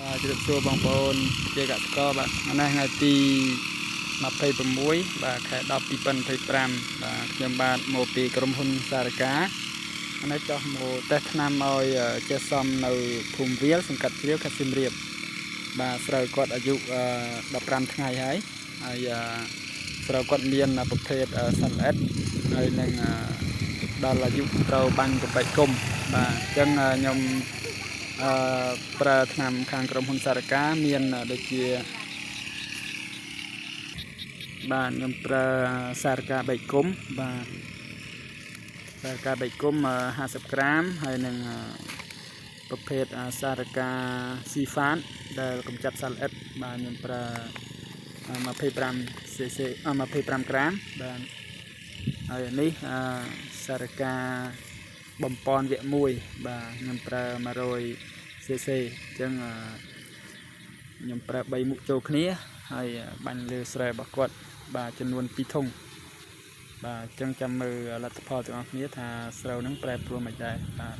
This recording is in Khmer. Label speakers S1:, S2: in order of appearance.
S1: បាទជម្រាបសួរបបងប្អូនជាកសិករបាទថ្ងៃថ្ងៃទី26បាទខែ10 2025បាទខ្ញុំបាទមកពីក្រុមហ៊ុនសារកានេះចោះមកតេស្តថ្នាំឲ្យចេះសំនៅភូមិវាលសង្កាត់ជ្រាវខេត្តសៀមរាបបាទស្រូវគាត់អាយុ15ថ្ងៃហើយស្រូវគាត់មានប្រភេទសាន់ល្អិតហើយនឹងដល់អាយុត្រូវបាញ់ប្របែកគុំបាទអញ្ចឹងខ្ញុំប្រើថ្នាំខាងក្រុមហ៊ុនសារកាមានដូចជាបាទខ្ញុំប្រើសារកាបែកគុំបាទសារកាបែកគុំ50ក្រាមហើយនឹងប្រភេទសារកាស៊ីហ្វាតដែលកម្ចាត់សត្វល្អិតបាទខ្ញុំប្រើ25 cc 25ក្រាមបាទហើយនេះសារកាបំពន់វគ្គ1បាទខ្ញុំប្រើ100 cc អញ្ចឹងខ្ញុំប្រើ3មុខចូលគ្នាហើយបាញ់លើស្រែរបស់គាត់បាទចំនួន2ធុងបាទអញ្ចឹងចាំមើលលទ្ធផលទាំងអស់គ្នាថាស្រូវនឹងប្រែប្រួលមិនដែរបាទ